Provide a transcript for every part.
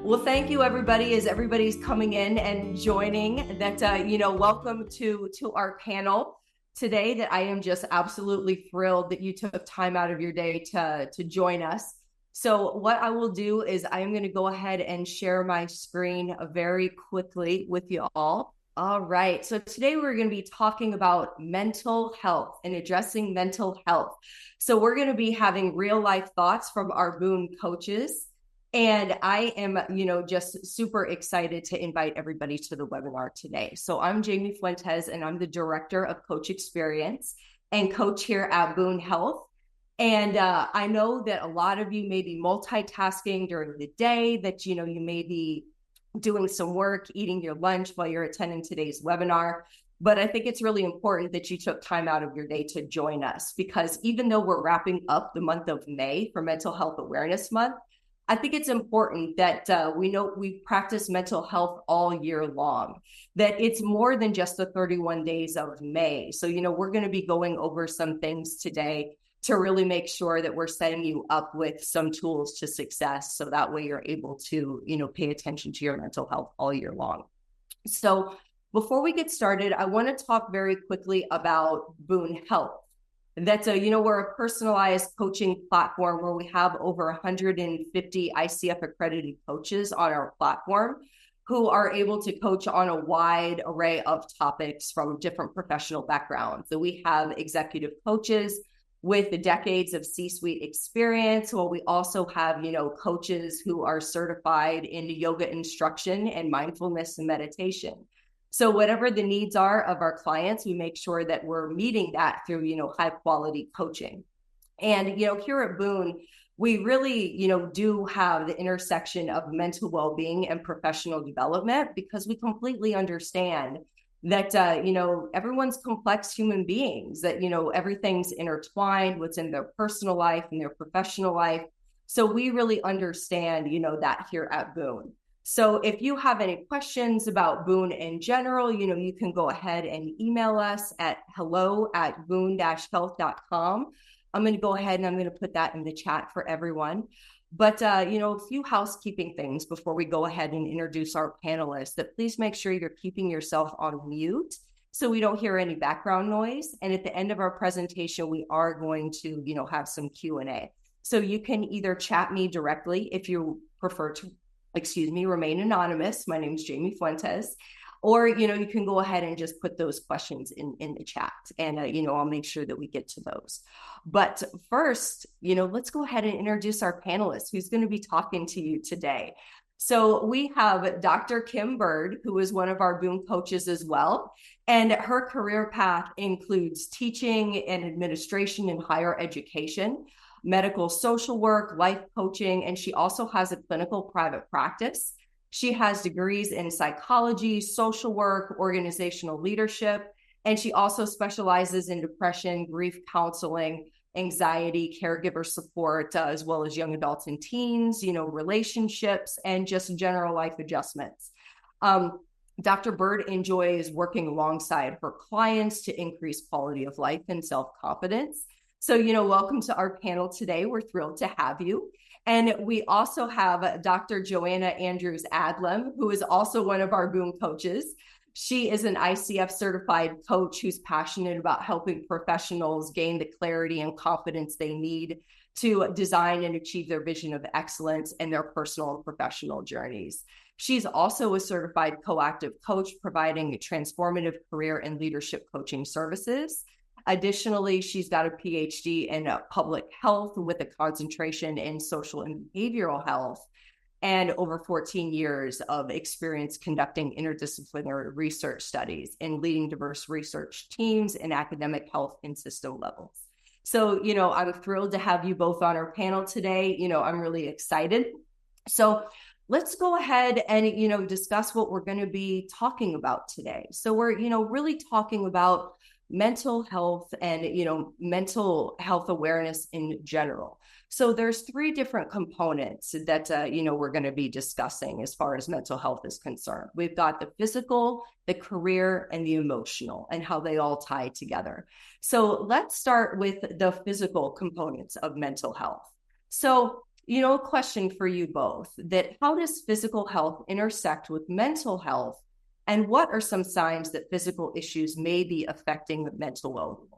Well, thank you, everybody, as everybody's coming in and joining. Welcome to our panel today. That I am just absolutely thrilled that you took time out of your day to join us. So, what I will do is I am going to go ahead and share my screen very quickly with you all. All right. So today we're going to be talking about mental health and addressing mental health. So we're going to be having real life thoughts from our Boon coaches. And I am, just super excited to invite everybody to the webinar today. So I'm Jamie Fuentes, and I'm the Director of Coach Experience and coach here at Boon Health. And I know that a lot of you may be multitasking during the day, that, you may be doing some work, eating your lunch while you're attending today's webinar. But I think it's really important that you took time out of your day to join us, because even though we're wrapping up the month of May for Mental Health Awareness Month, I think it's important that we know we practice mental health all year long, that it's more than just the 31 days of May. So, we're going to be going over some things today to really make sure that we're setting you up with some tools to success. So that way you're able to, pay attention to your mental health all year long. So before we get started, I want to talk very quickly about Boon Health. That's we're a personalized coaching platform where we have over 150 ICF accredited coaches on our platform who are able to coach on a wide array of topics from different professional backgrounds. So we have executive coaches with decades of C-suite experience. Well, we also have, coaches who are certified in yoga instruction and mindfulness and meditation. So whatever the needs are of our clients, we make sure that we're meeting that through, high quality coaching. And, here at Boon, we really, do have the intersection of mental well-being and professional development, because we completely understand that, everyone's complex human beings, that, everything's intertwined, what's in their personal life and their professional life. So we really understand, that here at Boon. So if you have any questions about Boon in general, you can go ahead and email us at hello@boon-health.com. I'm going to go ahead and I'm going to put that in the chat for everyone. But, a few housekeeping things before we go ahead and introduce our panelists, that please make sure you're keeping yourself on mute so we don't hear any background noise. And at the end of our presentation, we are going to, have some Q&A. So you can either chat me directly if you prefer to remain anonymous. My name is Jamie Fuentes. Or, you can go ahead and just put those questions in the chat, and, I'll make sure that we get to those. But first, let's go ahead and introduce our panelists who's going to be talking to you today. So we have Dr. Kim Bird, who is one of our Boon coaches as well. And her career path includes teaching and administration in higher education, medical social work, life coaching, and she also has a clinical private practice. She has degrees in psychology, social work, organizational leadership, and she also specializes in depression, grief counseling, anxiety, caregiver support, as well as young adults and teens, relationships, and just general life adjustments. Dr. Bird enjoys working alongside her clients to increase quality of life and self-confidence. So, welcome to our panel today. We're thrilled to have you. And we also have Dr. Joanna Andrews Adlam, who is also one of our Boon coaches. She is an ICF certified coach who's passionate about helping professionals gain the clarity and confidence they need to design and achieve their vision of excellence in their personal and professional journeys. She's also a certified coactive coach, providing transformative career and leadership coaching services. Additionally, she's got a PhD in public health with a concentration in social and behavioral health, and over 14 years of experience conducting interdisciplinary research studies and leading diverse research teams in academic health and system levels. So, I'm thrilled to have you both on our panel today. I'm really excited. So let's go ahead and, discuss what we're going to be talking about today. So we're, really talking about mental health and, mental health awareness in general. So there's three different components that, we're going to be discussing as far as mental health is concerned. We've got the physical, the career, and the emotional, and how they all tie together. So let's start with the physical components of mental health. So A question for you both, that how does physical health intersect with mental health? And what are some signs that physical issues may be affecting mental well-being?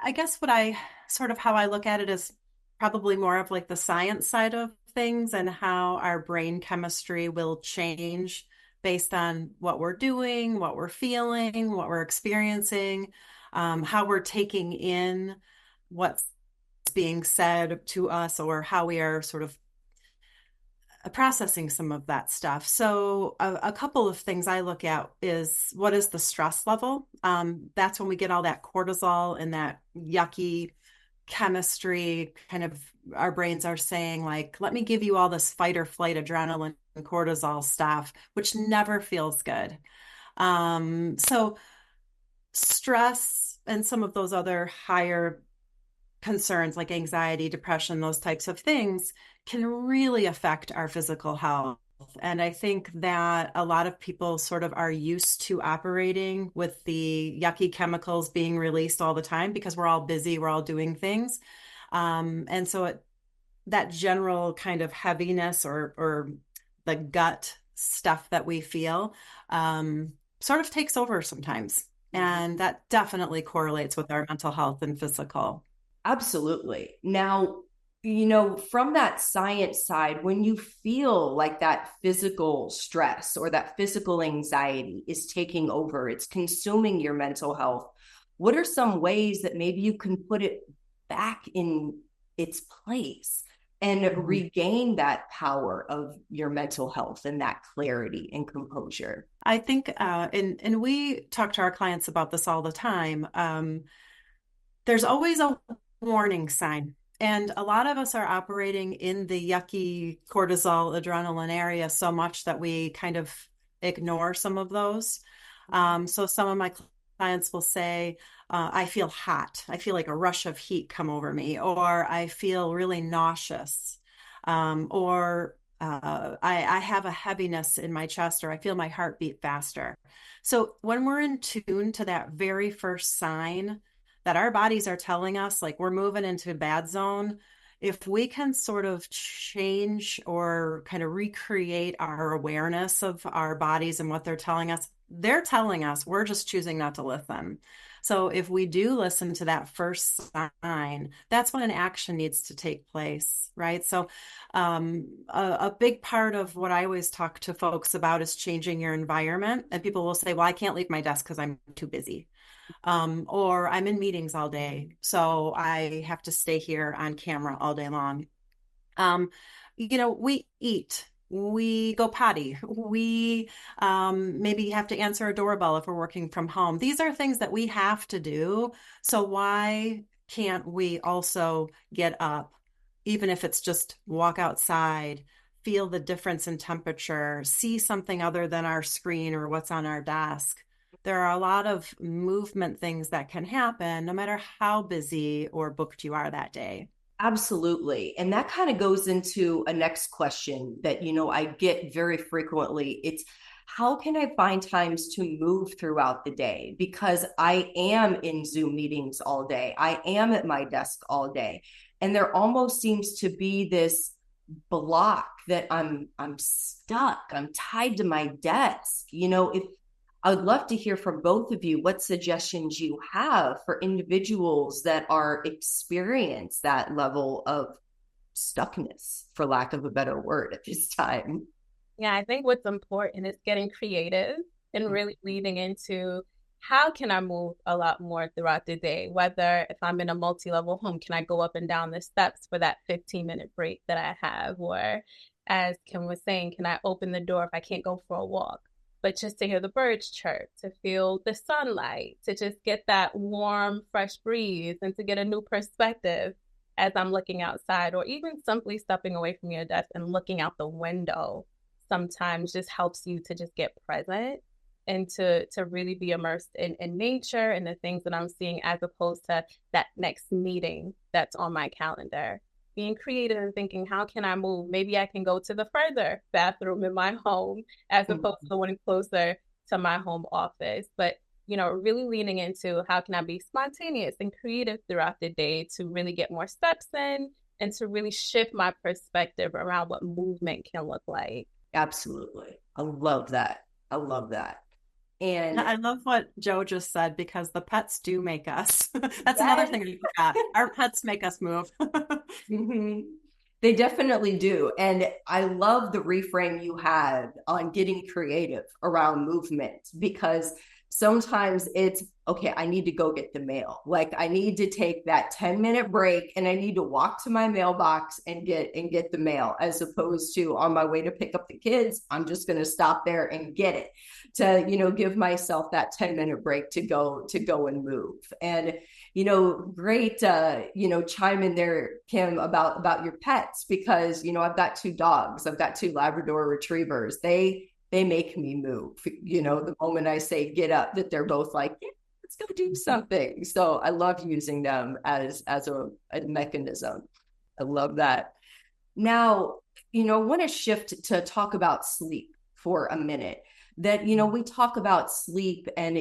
I guess what I sort of how I look at it is probably more of like the science side of things and how our brain chemistry will change based on what we're doing, what we're feeling, what we're experiencing, how we're taking in what's being said to us, or how we are sort of processing some of that stuff. So a couple of things I look at is what is the stress level? That's when we get all that cortisol and that yucky chemistry. Kind of our brains are saying like, let me give you all this fight or flight adrenaline and cortisol stuff, which never feels good. So stress and some of those other higher concerns like anxiety, depression, those types of things can really affect our physical health. And I think that a lot of people sort of are used to operating with the yucky chemicals being released all the time because we're all busy, we're all doing things. And so that general kind of heaviness or the gut stuff that we feel sort of takes over sometimes. And that definitely correlates with our mental health and physical. Absolutely. Now, from that science side, when you feel like that physical stress or that physical anxiety is taking over, it's consuming your mental health, what are some ways that maybe you can put it back in its place and regain that power of your mental health and that clarity and composure? I think, and we talk to our clients about this all the time. There's always a warning sign. And a lot of us are operating in the yucky cortisol, adrenaline area so much that we kind of ignore some of those. So some of my clients will say, I feel hot. I feel like a rush of heat come over me, or I feel really nauseous, or I have a heaviness in my chest, or I feel my heart beat faster. So when we're in tune to that very first sign that our bodies are telling us like we're moving into a bad zone, if we can sort of change or kind of recreate our awareness of our bodies and what they're telling us, we're just choosing not to listen. So if we do listen to that first sign, that's when an action needs to take place, right? So a big part of what I always talk to folks about is changing your environment. And people will say, well, I can't leave my desk because I'm too busy. Or I'm in meetings all day, so I have to stay here on camera all day long. Um, we eat, we go potty, we maybe have to answer a doorbell if we're working from home. These are things that we have to do. So why can't we also get up, even if it's just walk outside, feel the difference in temperature, see something other than our screen or what's on our desk? There are a lot of movement things that can happen no matter how busy or booked you are that day. Absolutely. And that kind of goes into a next question that, I get very frequently. It's how can I find times to move throughout the day? Because I am in Zoom meetings all day. I am at my desk all day. And there almost seems to be this block that I'm stuck. I'm tied to my desk. If I would love to hear from both of you what suggestions you have for individuals that are experience that level of stuckness, for lack of a better word, at this time. Yeah, I think what's important is getting creative and really leading into how can I move a lot more throughout the day? Whether if I'm in a multi-level home, can I go up and down the steps for that 15-minute break that I have? Or as Kim was saying, can I open the door if I can't go for a walk? But just to hear the birds chirp, to feel the sunlight, to just get that warm, fresh breeze and to get a new perspective as I'm looking outside, or even simply stepping away from your desk and looking out the window sometimes just helps you to just get present and to really be immersed in nature and the things that I'm seeing, as opposed to that next meeting that's on my calendar. Being creative and thinking, how can I move? Maybe I can go to the further bathroom in my home as opposed to one closer to my home office. But, really leaning into how can I be spontaneous and creative throughout the day to really get more steps in and to really shift my perspective around what movement can look like. Absolutely. I love that. I love that. And I love what Joe just said because the pets do make us. That's another yes. thing we forgot. Our pets make us move. Mhm. They definitely do. And I love the reframe you had on getting creative around movement because sometimes it's okay, I need to go get the mail. Like I need to take that 10-minute break and I need to walk to my mailbox and get the mail as opposed to on my way to pick up the kids, I'm just going to stop there and get it to, give myself that 10-minute break to go and move. And great, chime in there, Kim, about your pets because, I've got two dogs. I've got two Labrador retrievers. They make me move, the moment I say get up, that they're both like, yeah, let's go do something. So I love using them as a mechanism. I love that. Now, I want to shift to talk about sleep for a minute. That, we talk about sleep and,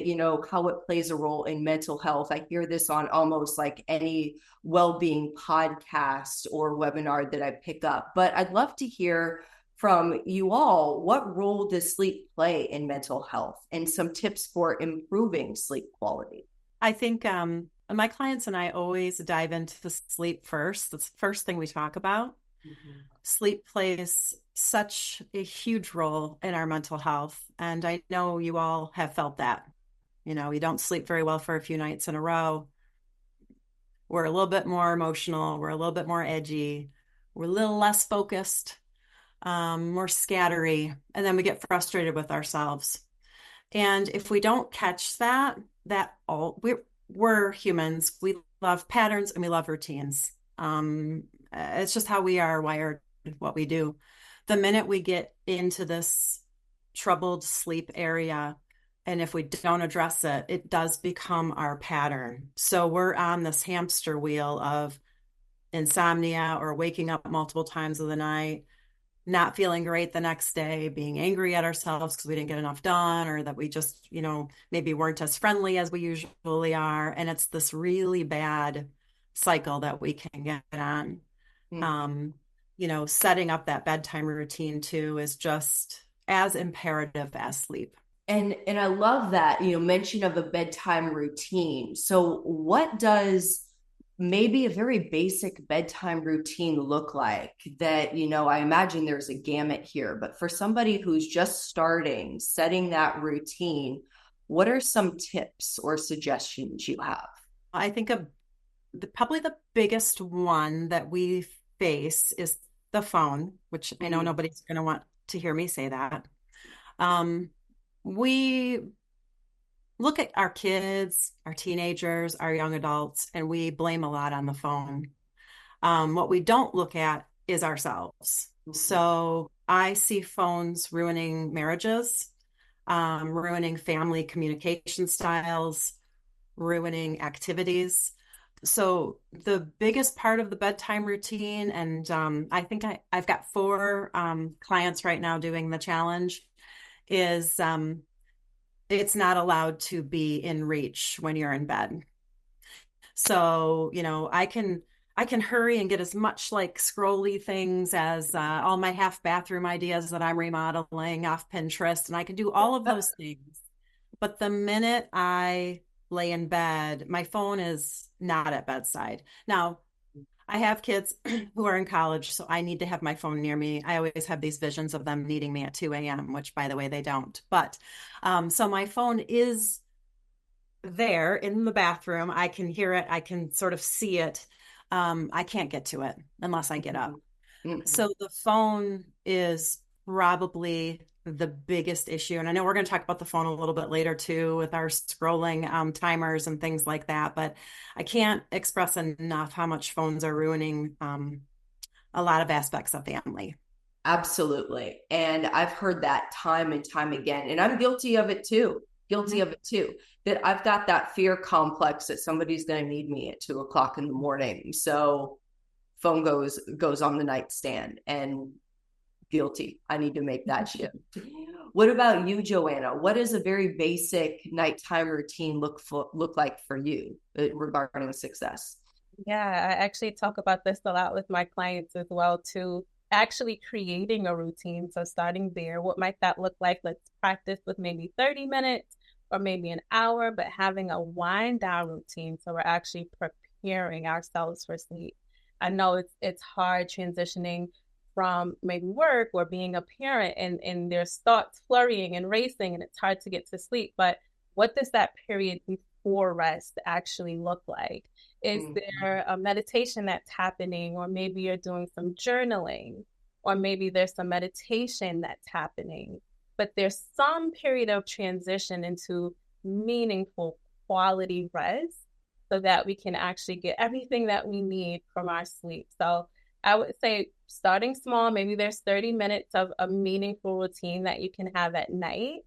how it plays a role in mental health. I hear this on almost like any well-being podcast or webinar that I pick up. But I'd love to hear from you all, what role does sleep play in mental health and some tips for improving sleep quality? I think my clients and I always dive into sleep first. That's the first thing we talk about. Mm-hmm. Sleep plays such a huge role in our mental health. And I know you all have felt that. You don't sleep very well for a few nights in a row. We're a little bit more emotional. We're a little bit more edgy. We're a little less focused, more scattery. And then we get frustrated with ourselves. And if we don't catch we're humans. We love patterns and we love routines. It's just how we are wired, what we do. The minute we get into this troubled sleep area, and if we don't address it, it does become our pattern. So we're on this hamster wheel of insomnia or waking up multiple times of the night, not feeling great the next day, being angry at ourselves because we didn't get enough done, or that we just, maybe weren't as friendly as we usually are. And it's this really bad cycle that we can get on. Setting up that bedtime routine too is just as imperative as sleep. And I love that, mention of a bedtime routine. So what does maybe a very basic bedtime routine look like that, I imagine there's a gamut here, but for somebody who's just starting setting that routine, what are some tips or suggestions you have? I think probably the biggest one that we face is the phone, which I know nobody's going to want to hear me say that. We look at our kids, our teenagers, our young adults, and we blame a lot on the phone. What we don't look at is ourselves. Mm-hmm. So I see phones ruining marriages, ruining family communication styles, ruining activities. So the biggest part of the bedtime routine, and I think I've got 4 clients right now doing the challenge, is it's not allowed to be in reach when you're in bed. So, I can hurry and get as much like scrolly things as all my half bathroom ideas that I'm remodeling off Pinterest, and I can do all of those things. But the minute I lay in bed, my phone is not at bedside. Now, I have kids who are in college, so I need to have my phone near me. I always have these visions of them needing me at 2 a.m., which, by the way, they don't. But so my phone is there in the bathroom. I can hear it. I can sort of see it. I can't get to it unless I get up. Mm-hmm. So the phone is probably the biggest issue. And I know we're going to talk about the phone a little bit later too, with our scrolling timers and things like that. But I can't express enough how much phones are ruining a lot of aspects of family. Absolutely. And I've heard that time and time again. And I'm guilty of it too. That I've got that fear complex that somebody's going to need me at 2 o'clock in the morning. So phone goes on the nightstand, and guilty. I need to make that shift. What about you, Joanna? What does a very basic nighttime routine look like for you regarding success? Yeah, I actually talk about this a lot with my clients as well too. Actually creating a routine. So starting there, what might that look like? Let's practice with maybe 30 minutes or maybe an hour, but having a wind down routine. So we're actually preparing ourselves for sleep. I know it's hard transitioning from maybe work or being a parent and there's thoughts flurrying and racing and it's hard to get to sleep. But what does that period before rest actually look like? Is Mhm. there a meditation that's happening, or maybe you're doing some journaling, or maybe there's some meditation that's happening, but there's some period of transition into meaningful quality rest so that we can actually get everything that we need from our sleep. So I would say starting small, maybe there's 30 minutes of a meaningful routine that you can have at night,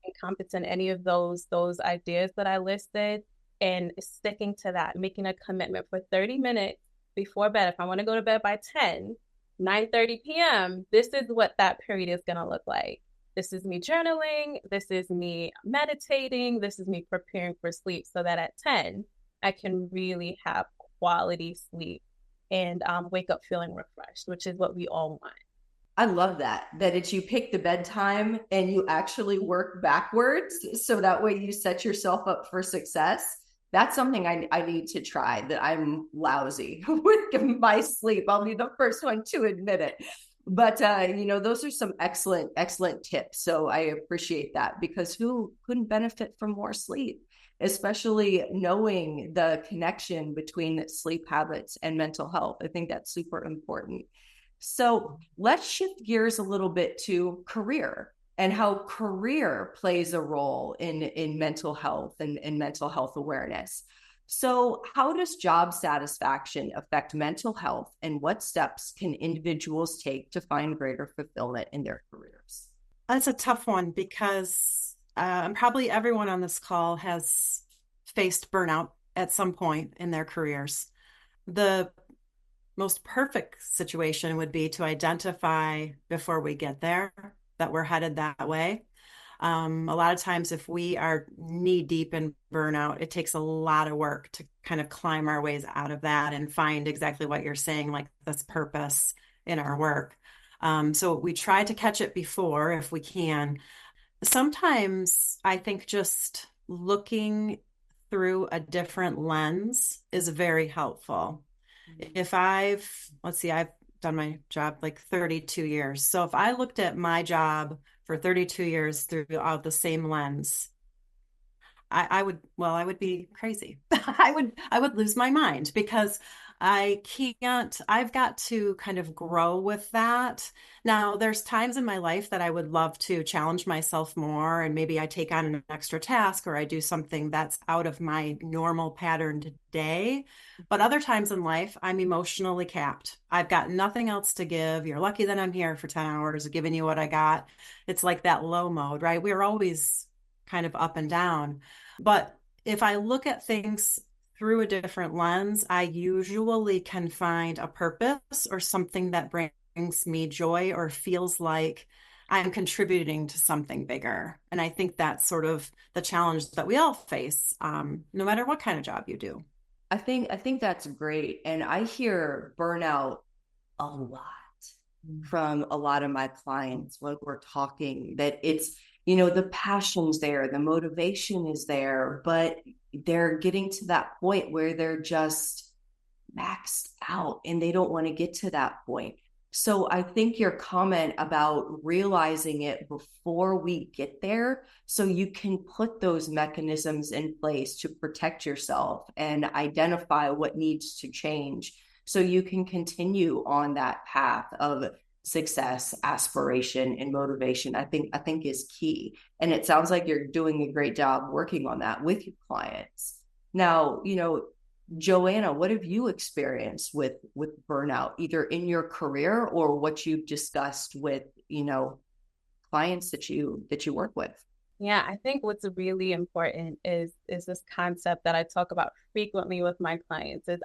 encompassing any of those ideas that I listed and sticking to that, making a commitment for 30 minutes before bed. If I want to go to bed by 10, 9:30 p.m., this is what that period is going to look like. This is me journaling. This is me meditating. This is me preparing for sleep so that at 10, I can really have quality sleep and wake up feeling refreshed, which is what we all want. I love that it's you pick the bedtime and you actually work backwards so that way you set yourself up for success. That's something I need to try, that I'm lousy with my sleep. I'll be the first one to admit it. But those are some excellent tips. So I appreciate that, because who couldn't benefit from more sleep, especially knowing the connection between sleep habits and mental health. I think that's super important. So let's shift gears a little bit to career and how career plays a role in mental health and mental health awareness. So, how does job satisfaction affect mental health, and what steps can individuals take to find greater fulfillment in their careers? That's a tough one because probably everyone on this call has faced burnout at some point in their careers. The most perfect situation would be to identify before we get there that we're headed that way. A lot of times, if we are knee deep in burnout, it takes a lot of work to kind of climb our ways out of that and find exactly what you're saying, like this purpose in our work. So we try to catch it before if we can. Sometimes I think just looking through a different lens is very helpful. If let's see, I've done my job like 32 years. So if I looked at my job for 32 years throughout the same lens, I would be crazy. I would lose my mind because I've got to kind of grow with that. Now, there's times in my life that I would love to challenge myself more, and maybe I take on an extra task or I do something that's out of my normal patterned day. But other times in life, I'm emotionally capped. I've got nothing else to give. You're lucky that I'm here for 10 hours, giving you what I got. It's like that low mode, right? We're always kind of up and down. But if I look at things through a different lens, I usually can find a purpose or something that brings me joy or feels like I'm contributing to something bigger. And I think that's sort of the challenge that we all face, no matter what kind of job you do. I think that's great. And I hear burnout a lot from a lot of my clients when we're talking, that the passion's there, the motivation is there, but they're getting to that point where they're just maxed out and they don't want to get to that point. So I think your comment about realizing it before we get there, so you can put those mechanisms in place to protect yourself and identify what needs to change so you can continue on that path of success, aspiration, and motivation. I think is key. And it sounds like you're doing a great job working on that with your clients. Now, Joanna, what have you experienced with burnout, either in your career or what you've discussed with, clients that you work with? Yeah, I think what's really important is this concept that I talk about frequently with my clients is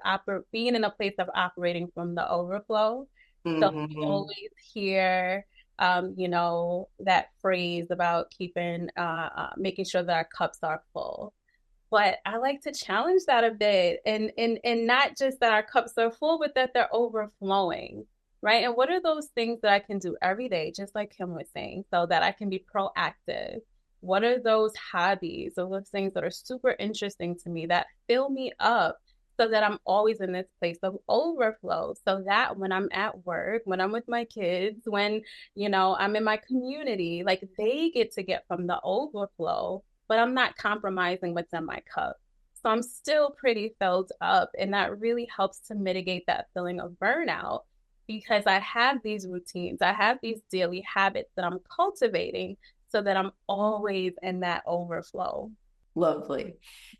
being in a place of operating from the overflow. So we Mm-hmm. always hear that phrase about keeping making sure that our cups are full. But I like to challenge that a bit, and not just that our cups are full, but that they're overflowing, right? And what are those things that I can do every day, just like Kim was saying, so that I can be proactive? What are those hobbies or those things that are super interesting to me that fill me up so that I'm always in this place of overflow? So that when I'm at work, when I'm with my kids, when, I'm in my community, like they get to get from the overflow, but I'm not compromising what's in my cup. So I'm still pretty filled up. And that really helps to mitigate that feeling of burnout because I have these routines, I have these daily habits that I'm cultivating so that I'm always in that overflow. Lovely.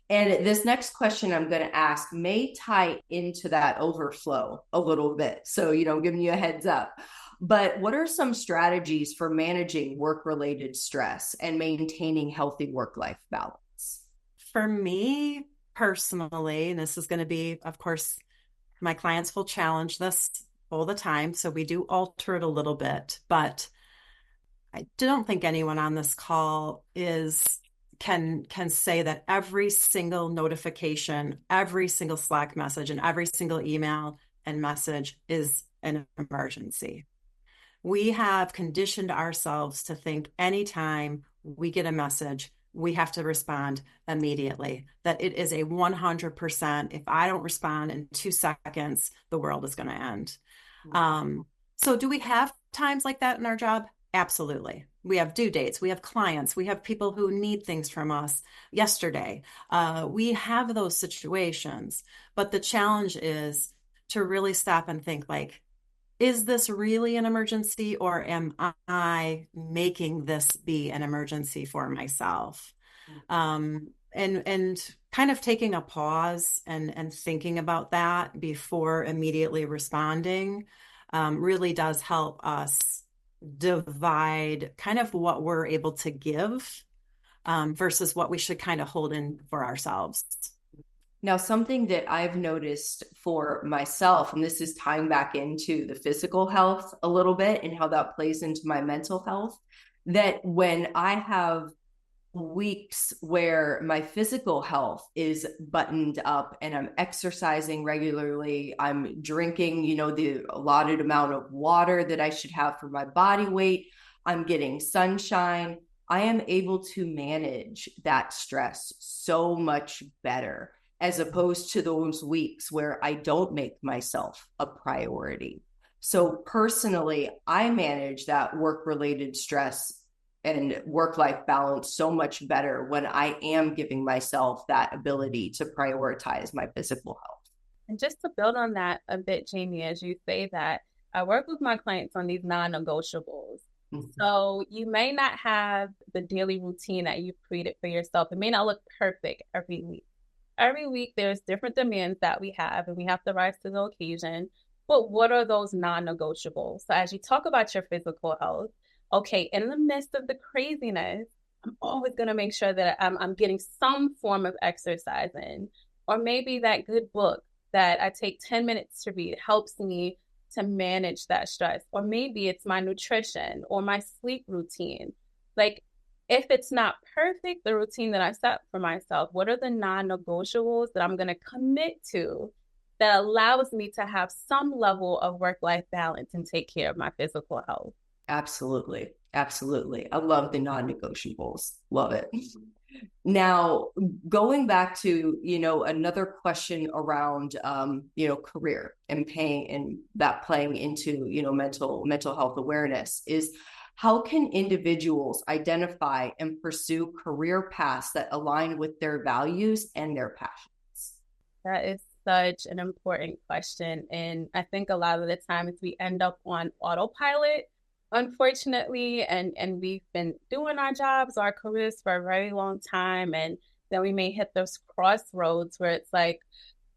And this next question I'm going to ask may tie into that overflow a little bit. So, giving you a heads up. But what are some strategies for managing work-related stress and maintaining healthy work-life balance? For me personally, and this is going to be, of course, my clients will challenge this all the time. So we do alter it a little bit, but I don't think anyone on this call can say that every single notification, every single Slack message, and every single email and message is an emergency. We have conditioned ourselves to think anytime we get a message, we have to respond immediately, that it is a 100%. If I don't respond in 2 seconds, the world is going to end. So do we have times like that in our job? Absolutely. We have due dates. We have clients. We have people who need things from us yesterday. We have those situations. But the challenge is to really stop and think like, is this really an emergency or am I making this be an emergency for myself? And kind of taking a pause and thinking about that before immediately responding really does help us divide kind of what we're able to give versus what we should kind of hold in for ourselves. Now, something that I've noticed for myself, and this is tying back into the physical health a little bit and how that plays into my mental health, that when I have weeks where my physical health is buttoned up and I'm exercising regularly, I'm drinking, the allotted amount of water that I should have for my body weight, I'm getting sunshine, I am able to manage that stress so much better as opposed to those weeks where I don't make myself a priority. So personally, I manage that work-related stress and work-life balance so much better when I am giving myself that ability to prioritize my physical health. And just to build on that a bit, Jamie, as you say that, I work with my clients on these non-negotiables. Mm-hmm. So you may not have the daily routine that you've created for yourself. It may not look perfect every week. Every week, there's different demands that we have, and we have to rise to the occasion. But what are those non-negotiables? So as you talk about your physical health, okay, in the midst of the craziness, I'm always going to make sure that I'm getting some form of exercise in, or maybe that good book that I take 10 minutes to read helps me to manage that stress, or maybe it's my nutrition or my sleep routine. Like, if it's not perfect, the routine that I set for myself, what are the non-negotiables that I'm going to commit to that allows me to have some level of work-life balance and take care of my physical health? Absolutely. Absolutely. I love the non-negotiables. Love it. Now, going back to, another question around, career and paying and that playing into, mental health awareness is, how can individuals identify and pursue career paths that align with their values and their passions? That is such an important question. And I think a lot of the times we end up on autopilot, unfortunately, and we've been doing our jobs, our careers for a very long time. And then we may hit those crossroads where it's like,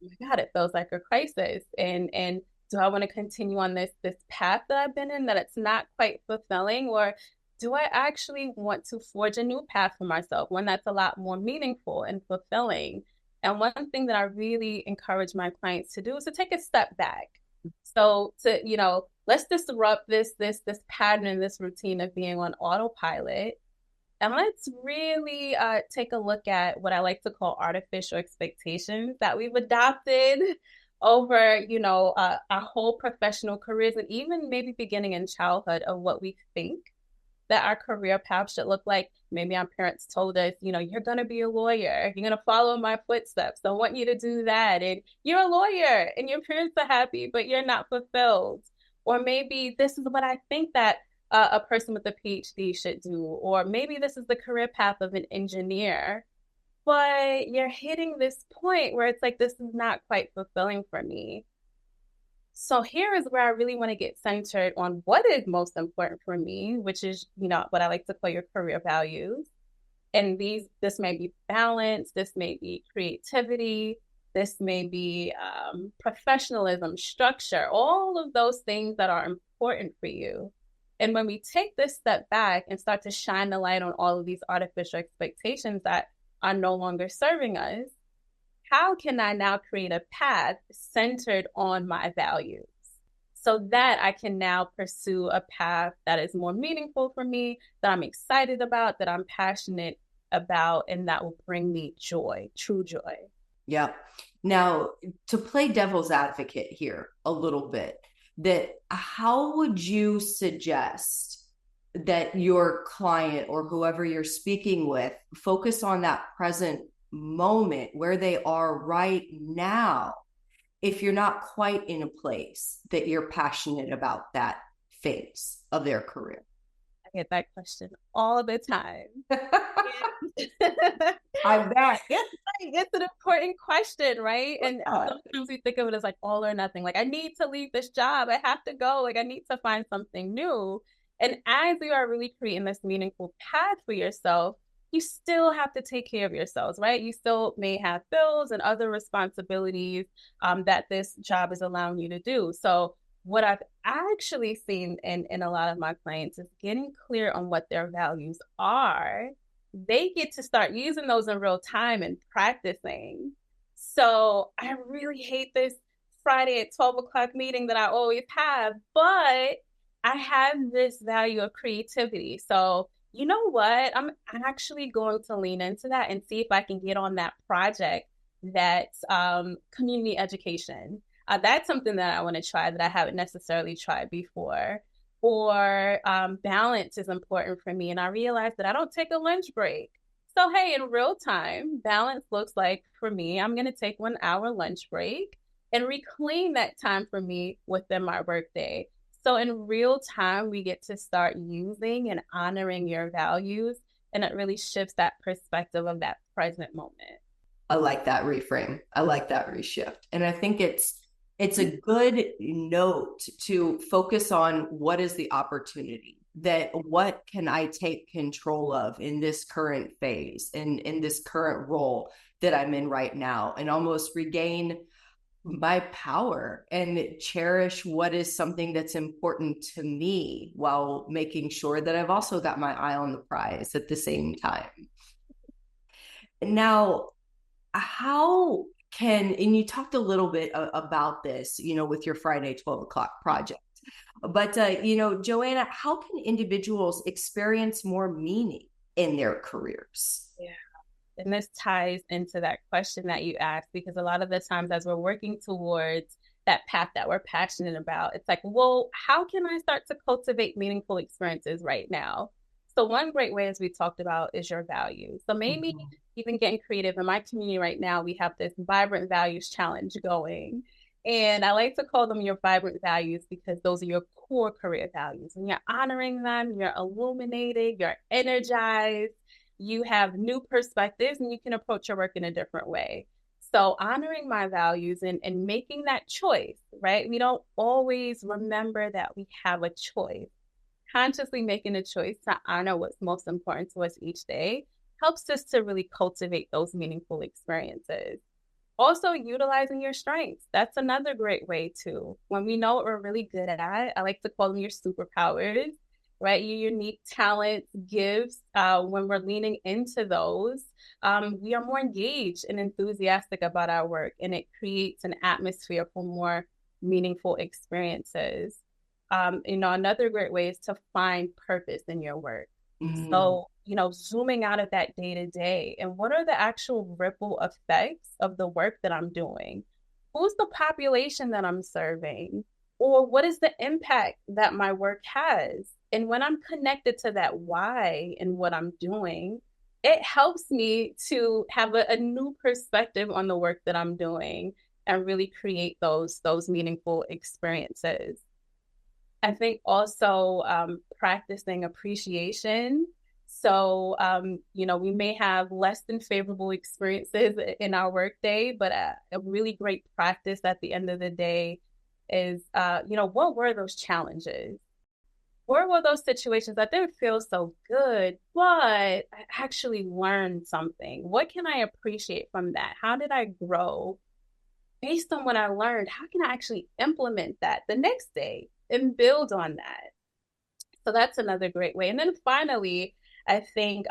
oh my God, it feels like a crisis. And do I want to continue on this path that I've been in that it's not quite fulfilling, or do I actually want to forge a new path for myself, one that's a lot more meaningful and fulfilling? And one thing that I really encourage my clients to do is to take a step back. So let's disrupt this pattern and this routine of being on autopilot And let's really take a look at what I like to call artificial expectations that we've adopted over, our whole professional careers and even maybe beginning in childhood of what we think that our career path should look like. Maybe our parents told us, you're going to be a lawyer. You're going to follow my footsteps. I want you to do that. And you're a lawyer and your parents are happy, but you're not fulfilled. Or maybe this is what I think that a person with a PhD should do. Or maybe this is the career path of an engineer. But you're hitting this point where it's like, this is not quite fulfilling for me. So here is where I really want to get centered on what is most important for me, which is, what I like to call your career values. And this may be balance, this may be creativity, this may be professionalism, structure, all of those things that are important for you. And when we take this step back and start to shine the light on all of these artificial expectations that are no longer serving us, how can I now create a path centered on my values so that I can now pursue a path that is more meaningful for me, that I'm excited about, that I'm passionate about, and that will bring me joy, true joy. Yeah. Now, to play devil's advocate here a little bit, that how would you suggest that your client or whoever you're speaking with focus on that present moment where they are right now if you're not quite in a place that you're passionate about that phase of their career? I get that question all the time. I bet. It's an important question, right? And sometimes we think of it as like all or nothing. Like, I need to leave this job. I have to go. Like, I need to find something new. And as you are really creating this meaningful path for yourself, you still have to take care of yourselves, right? You still may have bills and other responsibilities that this job is allowing you to do. So what I've actually seen in a lot of my clients is getting clear on what their values are. They get to start using those in real time and practicing. So I really hate this Friday at 12 o'clock meeting that I always have, but I have this value of creativity. So you know what? I'm actually going to lean into that and see if I can get on that project that's community education. That's something that I want to try that I haven't necessarily tried before. Or balance is important for me. And I realized that I don't take a lunch break. So, hey, in real time, balance looks like for me, I'm going to take 1 hour lunch break and reclaim that time for me within my workday. So in real time, we get to start using and honoring your values, and it really shifts that perspective of that present moment. I like that reframe. I like that reshift. And I think it's a good note to focus on what is the opportunity, that what can I take control of in this current phase, in this current role that I'm in right now, and almost regain my power and cherish what is something that's important to me while making sure that I've also got my eye on the prize at the same time. Now, how can, and you talked a little bit about this, with your Friday 12 o'clock project, but, Joanna, how can individuals experience more meaning in their careers? Yeah. And this ties into that question that you asked, because a lot of the times as we're working towards that path that we're passionate about, it's like, well, how can I start to cultivate meaningful experiences right now? So one great way, as we talked about, is your values. So maybe even getting creative. In my community right now, we have this Vibrant Values Challenge going. And I like to call them your vibrant values because those are your core career values. And you're honoring them, you're illuminated, you're energized, you have new perspectives, and you can approach your work in a different way. So honoring my values and making that choice, right? We don't always remember that we have a choice. Consciously making a choice to honor what's most important to us each day helps us to really cultivate those meaningful experiences. Also, utilizing your strengths. That's another great way too. When we know what we're really good at, I like to call them your superpowers, right? Your unique talents, gifts. When we're leaning into those, we are more engaged and enthusiastic about our work, and it creates an atmosphere for more meaningful experiences. Another great way is to find purpose in your work. Mm. So, zooming out of that day to day, and what are the actual ripple effects of the work that I'm doing? Who's the population that I'm serving? Or what is the impact that my work has? And when I'm connected to that why and what I'm doing, it helps me to have a new perspective on the work that I'm doing and really create those meaningful experiences. I think also practicing appreciation. So, we may have less than favorable experiences in our workday, but a really great practice at the end of the day is, what were those challenges? Where were those situations that didn't feel so good, but I actually learned something? What can I appreciate from that? How did I grow? Based on what I learned, how can I actually implement that the next day and build on that? So that's another great way. And then finally, I think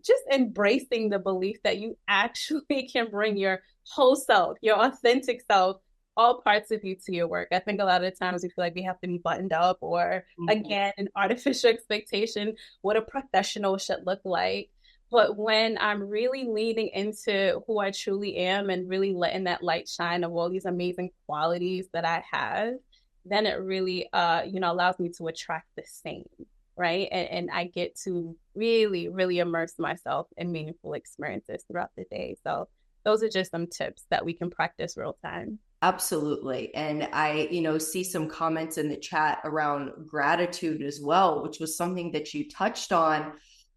just embracing the belief that you actually can bring your whole self, your authentic self, all parts of you to your work. I think a lot of times we feel like we have to be buttoned up or, Mhm. again, an artificial expectation, what a professional should look like. But when I'm really leaning into who I truly am and really letting that light shine of all these amazing qualities that I have, then it really allows me to attract the same, right? And I get to really, really immerse myself in meaningful experiences throughout the day. So those are just some tips that we can practice real time. Absolutely. And I, see some comments in the chat around gratitude as well, which was something that you touched on.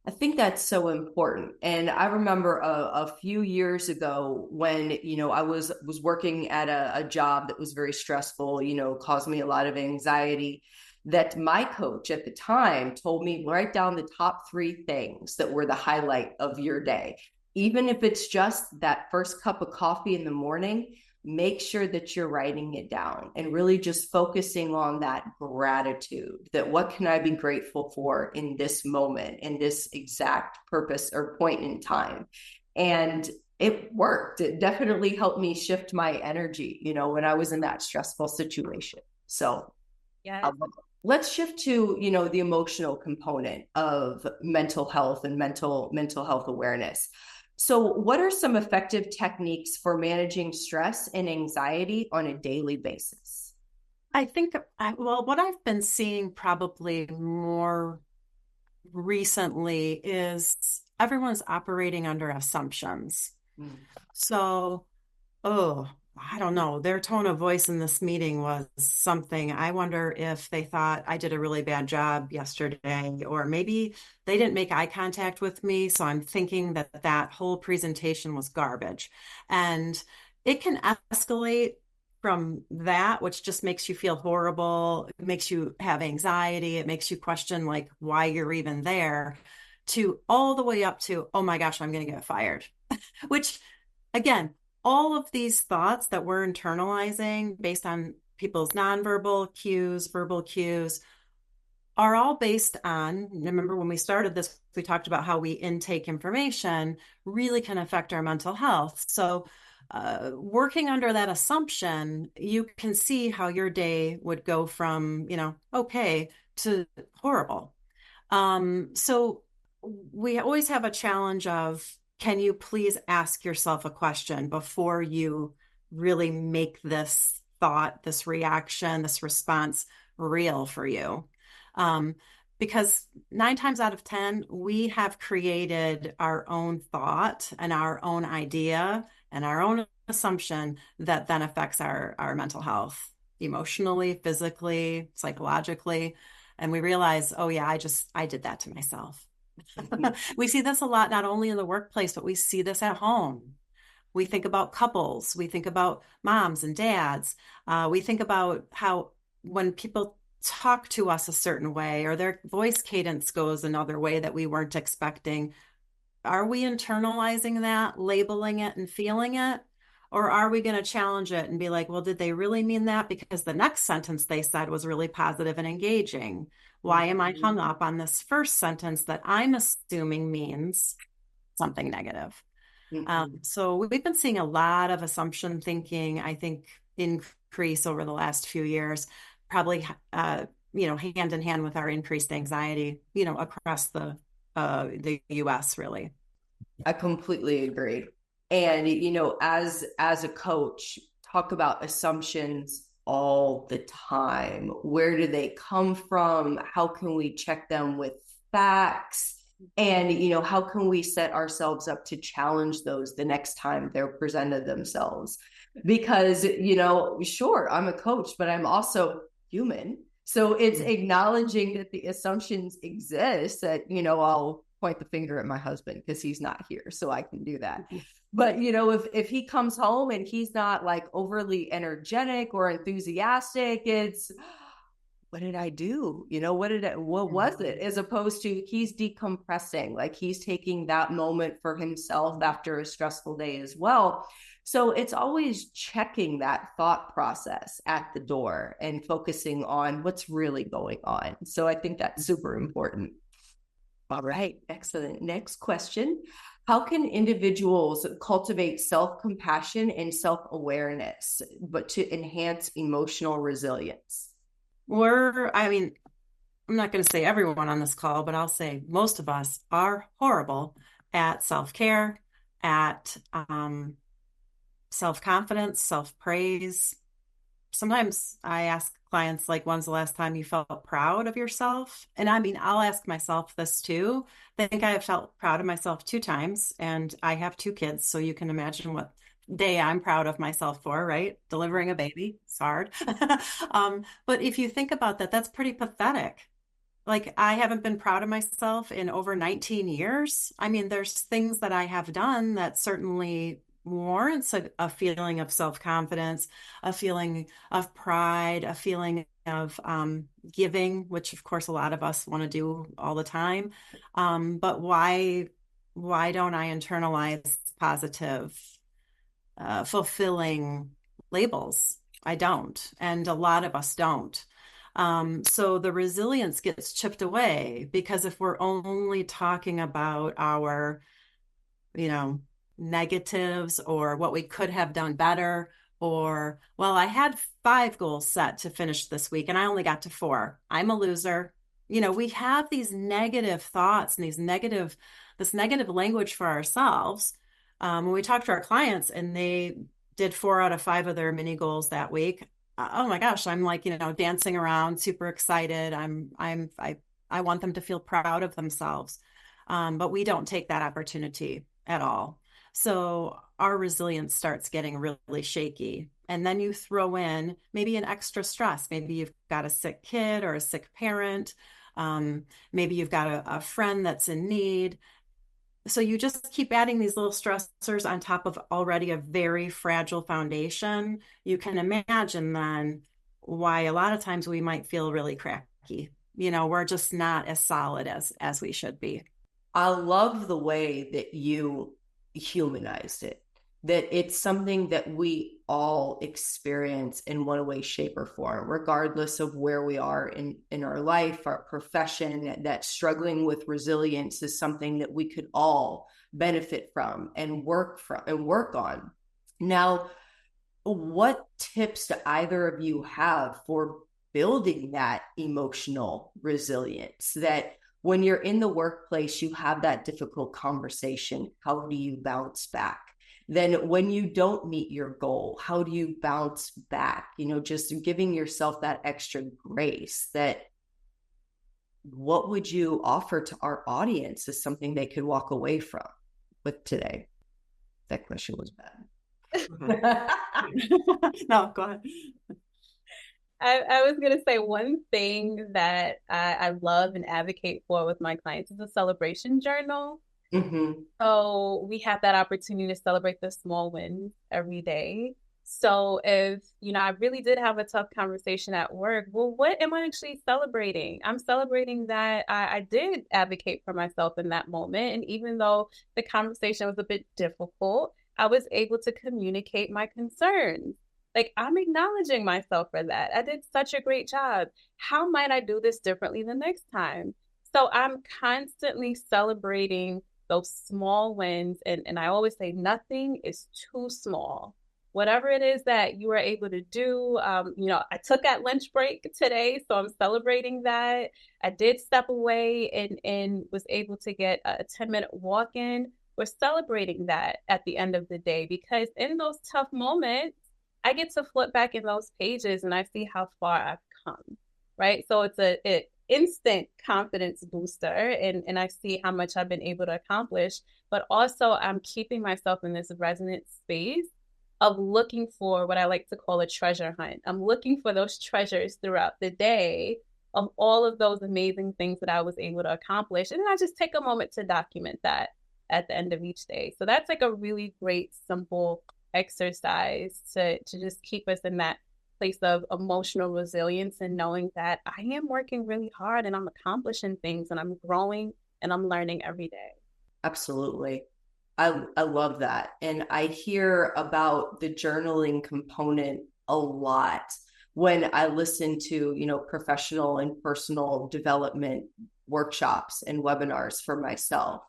I think that's so important. And I remember a few years ago when, I was working at a job that was very stressful, caused me a lot of anxiety, that my coach at the time told me, write down the top three things that were the highlight of your day. Even if it's just that first cup of coffee in the morning, make sure that you're writing it down and really just focusing on that gratitude, that what can I be grateful for in this moment, in this exact purpose or point in time. And it worked. It definitely helped me shift my energy, when I was in that stressful situation. So Yes. um, let's shift to, the emotional component of mental health and mental health awareness. So, what are some effective techniques for managing stress and anxiety on a daily basis? I think, well, what I've been seeing probably more recently is everyone's operating under assumptions. Mm. So, oh, I don't know. Their tone of voice in this meeting was something. I wonder if they thought I did a really bad job yesterday, or maybe they didn't make eye contact with me. So I'm thinking that that whole presentation was garbage. And it can escalate from that, which just makes you feel horrible. It makes you have anxiety. It makes you question like why you're even there, to all the way up to, oh my gosh, I'm going to get fired, which again, all of these thoughts that we're internalizing based on people's nonverbal cues, verbal cues, are all based on, remember when we started this, we talked about how we intake information really can affect our mental health. So, working under that assumption, you can see how your day would go from, okay to horrible. So we always have a challenge of, can you please ask yourself a question before you really make this thought, this reaction, this response real for you? Because 9 times out of 10, we have created our own thought and our own idea and our own assumption that then affects our mental health emotionally, physically, psychologically. And we realize, oh yeah, I did that to myself. We see this a lot, not only in the workplace, but we see this at home. We think about couples, we think about moms and dads. We think about how when people talk to us a certain way or their voice cadence goes another way that we weren't expecting, are we internalizing that, labeling it and feeling it? Or are we going to challenge it and be like, well, did they really mean that? Because the next sentence they said was really positive and engaging. Why am I hung up on this first sentence that I'm assuming means something negative? Mm-hmm. So we've been seeing a lot of assumption thinking, I think, increase over the last few years, probably, hand in hand with our increased anxiety, across the the US, really. I completely agree. And as a coach, talk about assumptions all the time. Where do they come from? How can we check them with facts? And how can we set ourselves up to challenge those the next time they're presented themselves? Because sure, I'm a coach, but I'm also human. So it's acknowledging that the assumptions exist, that I'll point the finger at my husband because he's not here, so I can do that. But if he comes home and he's not like overly energetic or enthusiastic, it's, what did I do? What was it? As opposed to, he's decompressing, like he's taking that moment for himself after a stressful day as well. So it's always checking that thought process at the door and focusing on what's really going on. So I think that's super important. All right, excellent. Next question. How can individuals cultivate self-compassion and self-awareness, but to enhance emotional resilience? I'm not going to say everyone on this call, but I'll say most of us are horrible at self-care, at self-confidence, self-praise. Sometimes I ask clients, like, when's the last time you felt proud of yourself? And I'll ask myself this too. I think I have felt proud of myself 2 times, and I have 2 kids. So you can imagine what day I'm proud of myself for, right? Delivering a baby. It's hard. But if you think about that, that's pretty pathetic. Like, I haven't been proud of myself in over 19 years. There's things that I have done that certainly warrants a feeling of self-confidence, a feeling of pride, a feeling of giving, which of course a lot of us want to do all the time. But why don't I internalize positive, fulfilling labels? I don't, and a lot of us don't. So the resilience gets chipped away, because if we're only talking about our, negatives, or what we could have done better, or, well, I had 5 goals set to finish this week and I only got to 4. I'm a loser. We have these negative thoughts and this negative language for ourselves. When we talk to our clients and they did 4 out of 5 of their mini goals that week, oh my gosh, I'm like, dancing around, super excited. I want them to feel proud of themselves. But we don't take that opportunity at all. So our resilience starts getting really shaky. And then you throw in maybe an extra stress. Maybe you've got a sick kid or a sick parent. Maybe you've got a friend that's in need. So you just keep adding these little stressors on top of already a very fragile foundation. You can imagine then why a lot of times we might feel really cracky. We're just not as solid as we should be. I love the way that you humanized it, that it's something that we all experience in one way, shape, or form, regardless of where we are in our life, our profession. That struggling with resilience is something that we could all benefit from and work on. Now, what tips do either of you have for building that emotional resilience, that when you're in the workplace, you have that difficult conversation? How do you bounce back? Then when you don't meet your goal, how do you bounce back? Just giving yourself that extra grace. That, what would you offer to our audience as something they could walk away from with today? That question was bad. No, go ahead. I was going to say, one thing that I love and advocate for with my clients is a celebration journal. Mm-hmm. So we have that opportunity to celebrate the small wins every day. So if, I really did have a tough conversation at work, well, what am I actually celebrating? I'm celebrating that I did advocate for myself in that moment. And even though the conversation was a bit difficult, I was able to communicate my concerns. Like, I'm acknowledging myself for that. I did such a great job. How might I do this differently the next time? So I'm constantly celebrating those small wins. And I always say nothing is too small. whatever it is that you were able to do. I took that lunch break today, so I'm celebrating that. I did step away and was able to get a 10-minute walk in. We're celebrating that at the end of the day, because in those tough moments, I get to flip back in those pages and I see how far I've come, right? So it's a instant confidence booster, and I see how much I've been able to accomplish, but also I'm keeping myself in this resonant space of looking for what I like to call a treasure hunt. I'm looking for those treasures throughout the day of all of those amazing things that I was able to accomplish. And then I just take a moment to document that at the end of each day. So that's like a really great, simple exercise to just keep us in that place of emotional resilience and knowing that I am working really hard and I'm accomplishing things and I'm growing and I'm learning every day. Absolutely. I love that. And I hear about the journaling component a lot when I listen to, professional and personal development workshops and webinars for myself,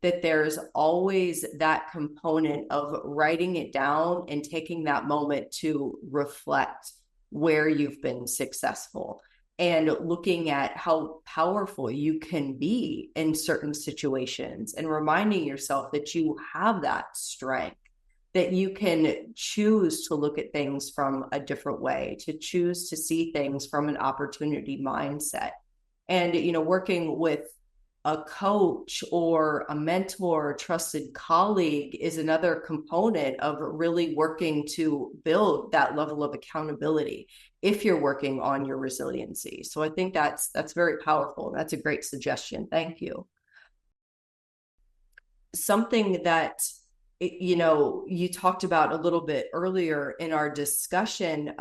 that there's always that component of writing it down and taking that moment to reflect where you've been successful and looking at how powerful you can be in certain situations and reminding yourself that you have that strength, that you can choose to look at things from a different way, to choose to see things from an opportunity mindset. And, working with a coach or a mentor, trusted colleague is another component of really working to build that level of accountability if you're working on your resiliency. So I think that's very powerful. That's a great suggestion. Thank you. Something that you talked about a little bit earlier in our discussion,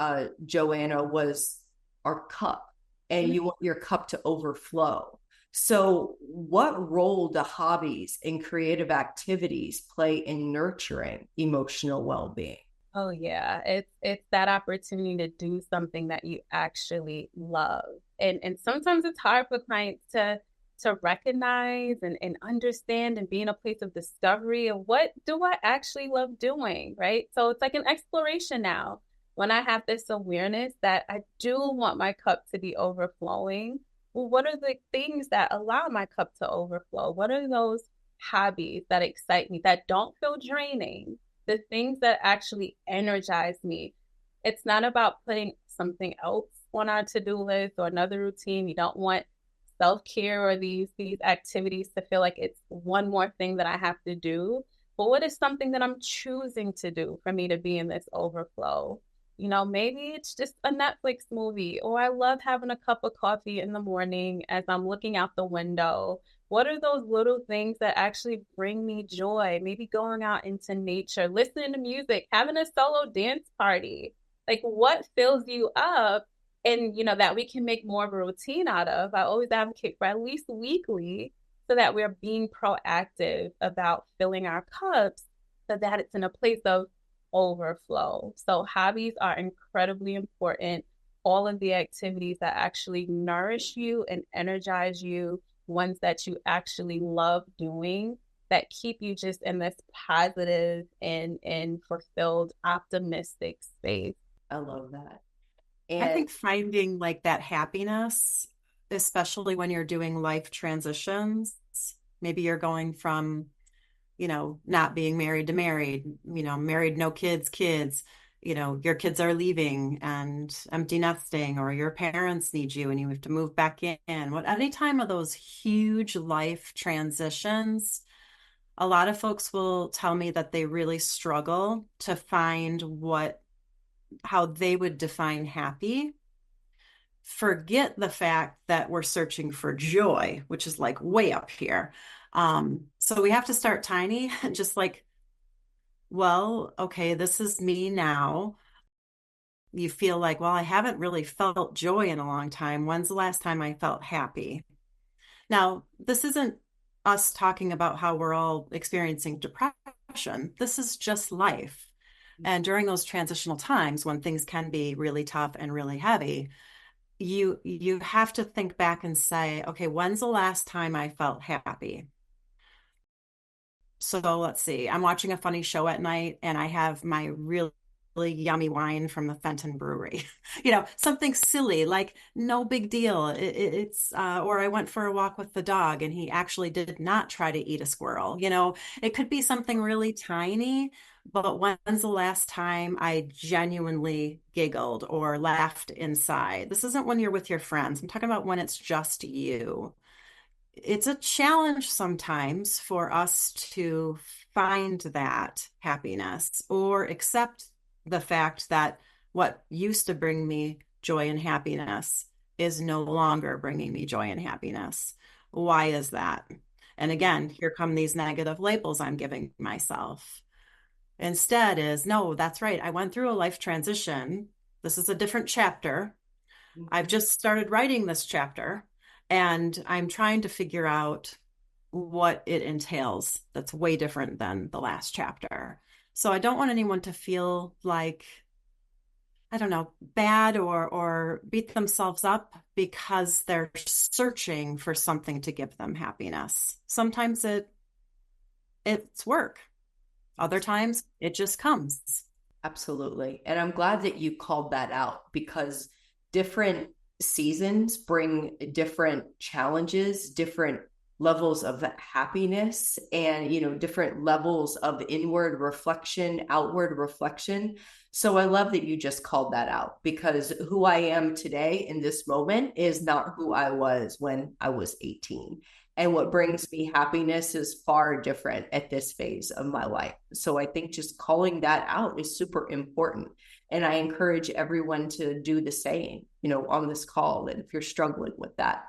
Joanna, was our cup, and you want your cup to overflow. So what role do hobbies and creative activities play in nurturing emotional well-being? Oh yeah, it's that opportunity to do something that you actually love. And sometimes it's hard for clients to recognize and understand and be in a place of discovery of what do I actually love doing, right? So it's like an exploration now. When I have this awareness that I do want my cup to be overflowing, well, what are the things that allow my cup to overflow? What are those hobbies that excite me, that don't feel draining, the things that actually energize me? It's not about putting something else on our to-do list or another routine. You don't want self-care or these activities to feel like it's one more thing that I have to do. But what is something that I'm choosing to do for me to be in this overflow? Maybe it's just a Netflix movie, or I love having a cup of coffee in the morning as I'm looking out the window. What are those little things that actually bring me joy? Maybe going out into nature, listening to music, having a solo dance party. Like what fills you up, and that we can make more of a routine out of. I always advocate for at least weekly, so that we're being proactive about filling our cups so that it's in a place of overflow. So hobbies are incredibly important. All of the activities that actually nourish you and energize you, ones that you actually love doing, that keep you just in this positive and fulfilled, optimistic space. I love that. I think finding like that happiness, especially when you're doing life transitions, maybe you're going from, not being married to married, married, no kids, your kids are leaving and empty nesting, or your parents need you and you have to move back in. Any time of those huge life transitions, a lot of folks will tell me that they really struggle to find how they would define happy. Forget the fact that we're searching for joy, which is like way up here. So we have to start tiny, just like, well, okay, this is me now. You feel like, well, I haven't really felt joy in a long time. When's the last time I felt happy? Now, this isn't us talking about how we're all experiencing depression. This is just life. And during those transitional times when things can be really tough and really heavy, you have to think back and say, okay, when's the last time I felt happy? So let's see, I'm watching a funny show at night and I have my really yummy wine from the Fenton Brewery. Something silly, like no big deal. Or I went for a walk with the dog and he actually did not try to eat a squirrel. It could be something really tiny, but when's the last time I genuinely giggled or laughed inside? This isn't when you're with your friends. I'm talking about when it's just you. It's a challenge sometimes for us to find that happiness or accept the fact that what used to bring me joy and happiness is no longer bringing me joy and happiness. Why is that? And again, here come these negative labels I'm giving myself. Instead is, no, that's right. I went through a life transition. This is a different chapter. I've just started writing this chapter and I'm trying to figure out what it entails that's way different than the last chapter. So I don't want anyone to feel like, I don't know, bad or beat themselves up because they're searching for something to give them happiness. Sometimes it's work. Other times it just comes. Absolutely. And I'm glad that you called that out because different seasons bring different challenges, different levels of happiness, and different levels of inward reflection, outward reflection. So I love that you just called that out because who I am today in this moment is not who I was when I was 18. And what brings me happiness is far different at this phase of my life. So I think just calling that out is super important. And I encourage everyone to do the same, on this call. And if you're struggling with that.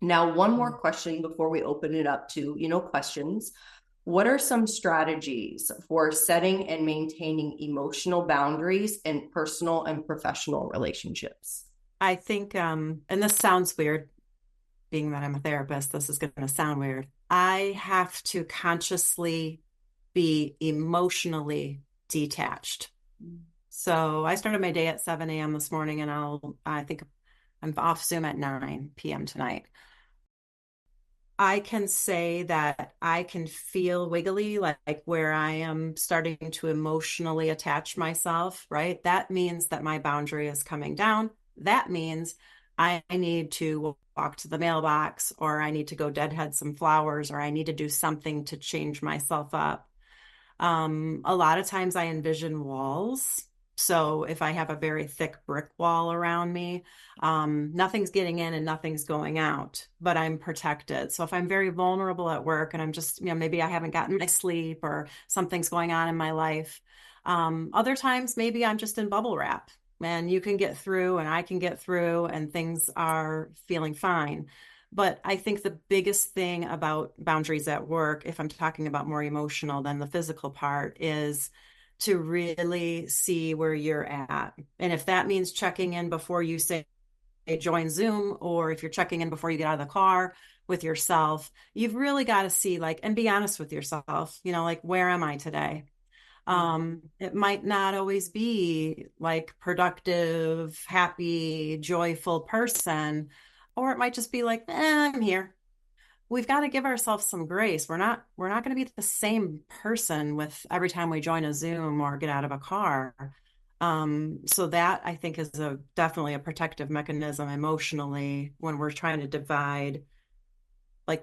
Now, one more question before we open it up to, questions. What are some strategies for setting and maintaining emotional boundaries in personal and professional relationships? I think, and this sounds weird, being that I'm a therapist, this is going to sound weird. I have to consciously be emotionally detached. So I started my day at 7 a.m. this morning, and I think I'm off Zoom at 9 p.m. tonight. I can say that I can feel wiggly, like where I am starting to emotionally attach myself, right? That means that my boundary is coming down. That means I need to walk to the mailbox, or I need to go deadhead some flowers, or I need to do something to change myself up. A lot of times I envision walls. So if I have a very thick brick wall around me, nothing's getting in and nothing's going out, but I'm protected. So if I'm very vulnerable at work and I'm just, maybe I haven't gotten my sleep or something's going on in my life. Other times, maybe I'm just in bubble wrap and you can get through and I can get through and things are feeling fine. But I think the biggest thing about boundaries at work, if I'm talking about more emotional than the physical part, is to really see where you're at. And if that means checking in before you say join Zoom, or if you're checking in before you get out of the car with yourself, you've really got to see, and be honest with yourself, where am I today? It might not always be productive, happy, joyful person, or it might just be I'm here. We've got to give ourselves some grace. We're not going to be the same person with every time we join a Zoom or get out of a car. So that I think is definitely a protective mechanism emotionally when we're trying to divide.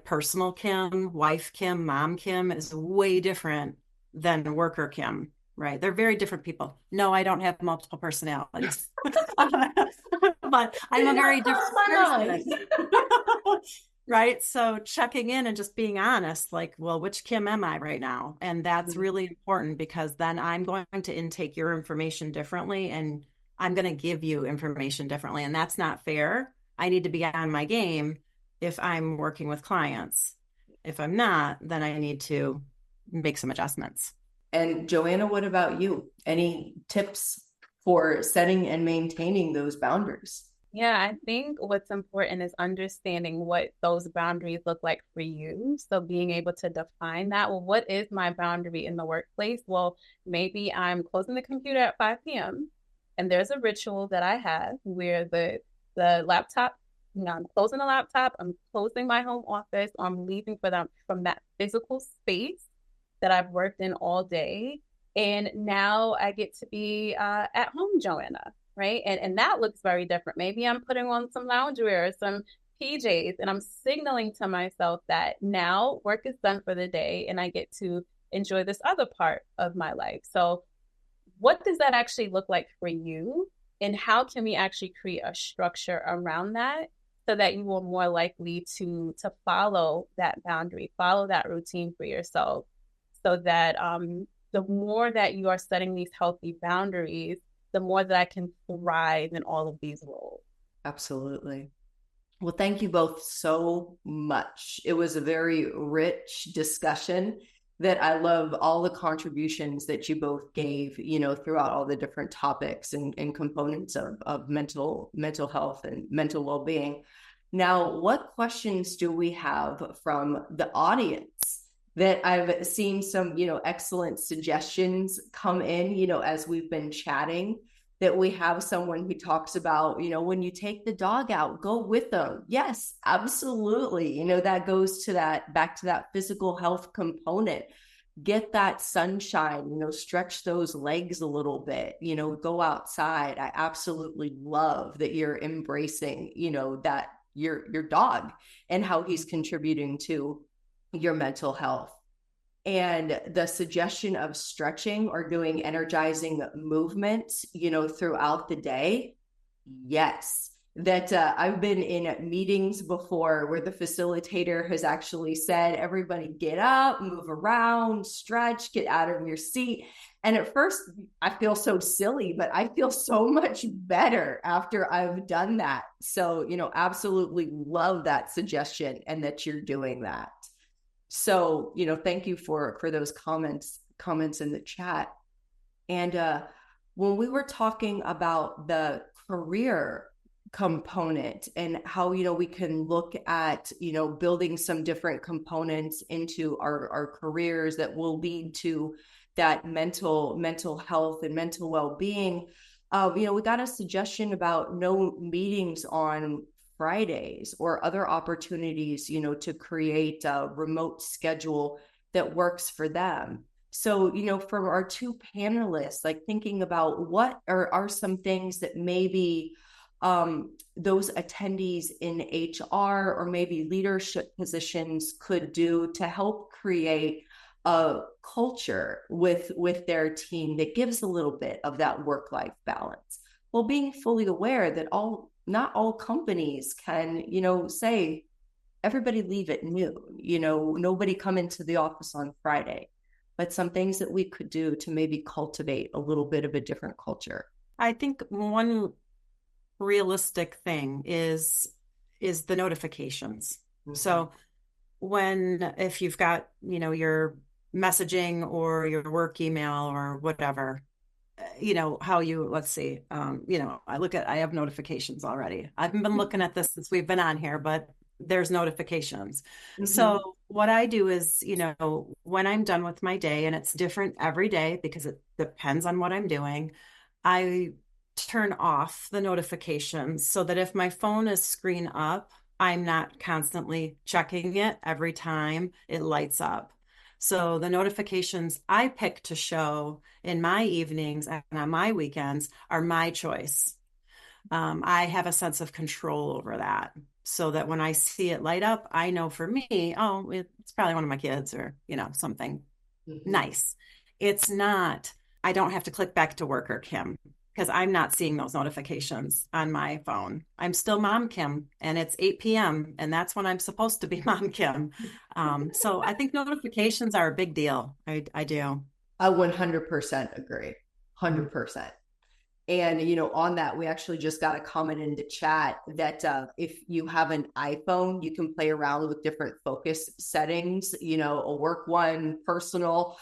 Personal Kim, wife Kim, mom Kim is way different than worker Kim, right? They're very different people. No, I don't have multiple personalities, but I'm a very different person. Right. So checking in and just being honest, well, which Kim am I right now? And that's really important because then I'm going to intake your information differently and I'm going to give you information differently. And that's not fair. I need to be on my game if I'm working with clients. If I'm not, then I need to make some adjustments. And Joanna, what about you? Any tips for setting and maintaining those boundaries? Yeah, I think what's important is understanding what those boundaries look like for you. So being able to define that. Well, what is my boundary in the workplace? Well, maybe I'm closing the computer at 5 p.m. and there's a ritual that I have where the laptop, I'm closing the laptop, I'm closing my home office, I'm leaving from that physical space that I've worked in all day. And now I get to be at home, Joanna, right? And that looks very different. Maybe I'm putting on some loungewear or some PJs, and I'm signaling to myself that now work is done for the day and I get to enjoy this other part of my life. So, what does that actually look like for you? And how can we actually create a structure around that so that you are more likely to follow that boundary, follow that routine for yourself, so that the more that you are setting these healthy boundaries, the more that I can thrive in all of these roles. Absolutely. Well, thank you both so much. It was a very rich discussion that I love all the contributions that you both gave, throughout all the different topics and components of mental health and mental well-being. Now, what questions do we have from the audience? That I've seen some, excellent suggestions come in, as we've been chatting, that we have someone who talks about, when you take the dog out, go with them. Yes, absolutely. That goes to back to that physical health component. Get that sunshine, stretch those legs a little bit, go outside. I absolutely love that you're embracing, that your dog and how he's contributing to your mental health. And the suggestion of stretching or doing energizing movements, throughout the day. Yes, that I've been in meetings before where the facilitator has actually said, everybody get up, move around, stretch, get out of your seat. And at first I feel so silly, but I feel so much better after I've done that. So, absolutely love that suggestion and that you're doing that. So, thank you for those comments in the chat. And when we were talking about the career component and how, we can look at, building some different components into our careers that will lead to that mental health and mental well-being, we got a suggestion about no meetings on Fridays or other opportunities, to create a remote schedule that works for them. So, from our two panelists, like thinking about what are some things that maybe those attendees in HR or maybe leadership positions could do to help create a culture with their team that gives a little bit of that work-life balance, while being fully aware that not all companies can, say everybody leave at noon, nobody come into the office on Friday, but some things that we could do to maybe cultivate a little bit of a different culture. I think one realistic thing is the notifications. Mm-hmm. So if you've got, your messaging or your work email or whatever, let's see, I have notifications already. I haven't been looking at this since we've been on here, but there's notifications. Mm-hmm. So what I do is, when I'm done with my day, and it's different every day because it depends on what I'm doing, I turn off the notifications so that if my phone is screen up, I'm not constantly checking it every time it lights up. So the notifications I pick to show in my evenings and on my weekends are my choice. I have a sense of control over that, so that when I see it light up, I know for me, oh, it's probably one of my kids or, something nice. It's not, I don't have to click back to work or Kim, because I'm not seeing those notifications on my phone. I'm still Mom Kim, and it's 8 p.m. and that's when I'm supposed to be Mom Kim. So I think notifications are a big deal. I do. I 100% agree. 100%. And, on that, we actually just got a comment in the chat that if you have an iPhone, you can play around with different focus settings, a work one, personal.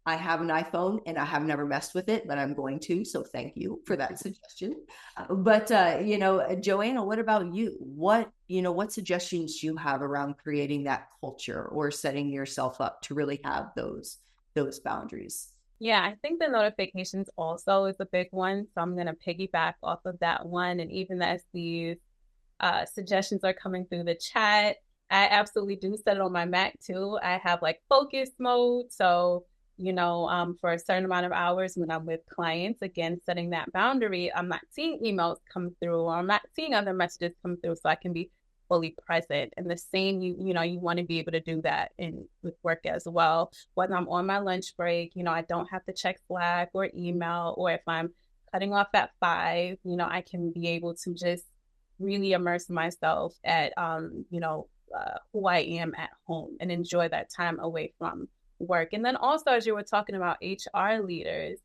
I have an iPhone and I have never messed with it, but I'm going to. So thank you for that suggestion. But Joanna, what about you? What suggestions do you have around creating that culture or setting yourself up to really have those boundaries? Yeah, I think the notifications also is a big one. So I'm going to piggyback off of that one. And even as these suggestions are coming through the chat, I absolutely do set it on my Mac too. I have like focus mode. So for a certain amount of hours when I'm with clients, again, setting that boundary, I'm not seeing emails come through, or I'm not seeing other messages come through, so I can be fully present. And the same, you want to be able to do that in with work as well. Whether I'm on my lunch break, I don't have to check Slack or email, or if I'm cutting off at 5, I can be able to just really immerse myself at, who I am at home and enjoy that time away from work. And then also, as you were talking about HR leaders,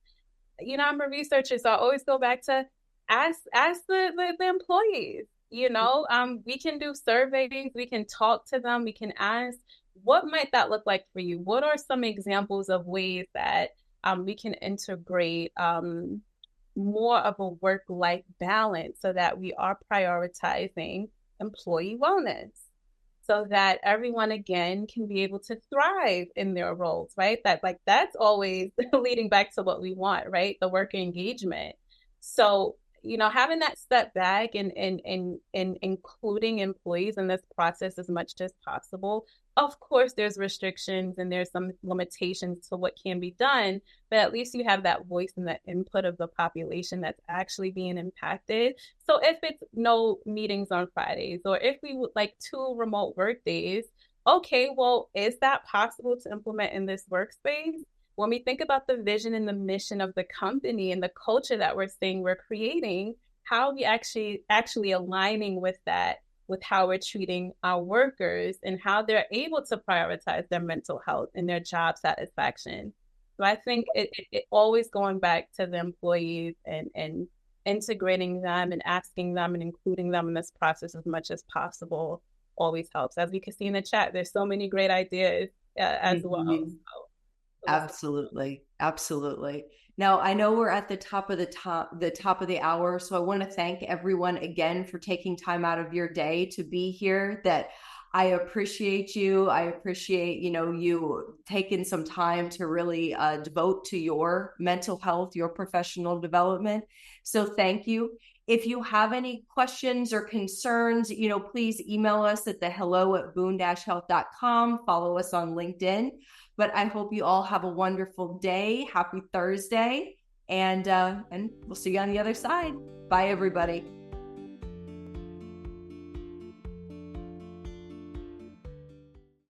I'm a researcher, so I always go back to ask the employees. We can do surveys, we can talk to them, we can ask, what might that look like for you? What are some examples of ways that we can integrate more of a work-life balance so that we are prioritizing employee wellness, so that everyone again can be able to thrive in their roles, right? That's always leading back to what we want, right? The worker engagement. So, having that step back and including employees in this process as much as possible. Of course, there's restrictions and there's some limitations to what can be done, but at least you have that voice and that input of the population that's actually being impacted. So if it's no meetings on Fridays, or if we would like 2 remote work days, okay, well, is that possible to implement in this workspace? When we think about the vision and the mission of the company and the culture that we're saying we're creating, how are we actually aligning with that, with how we're treating our workers and how they're able to prioritize their mental health and their job satisfaction? So I think it always going back to the employees and integrating them and asking them and including them in this process as much as possible always helps. As we can see in the chat, there's so many great ideas as well. So, absolutely. Absolutely. Now, I know we're at the top of the hour, so I want to thank everyone again for taking time out of your day to be here. That I appreciate you. I appreciate, you taking some time to really devote to your mental health, your professional development. So thank you. If you have any questions or concerns, please email us at the hello@boon-health.com. Follow us on LinkedIn. But I hope you all have a wonderful day. Happy Thursday. And we'll see you on the other side. Bye, everybody.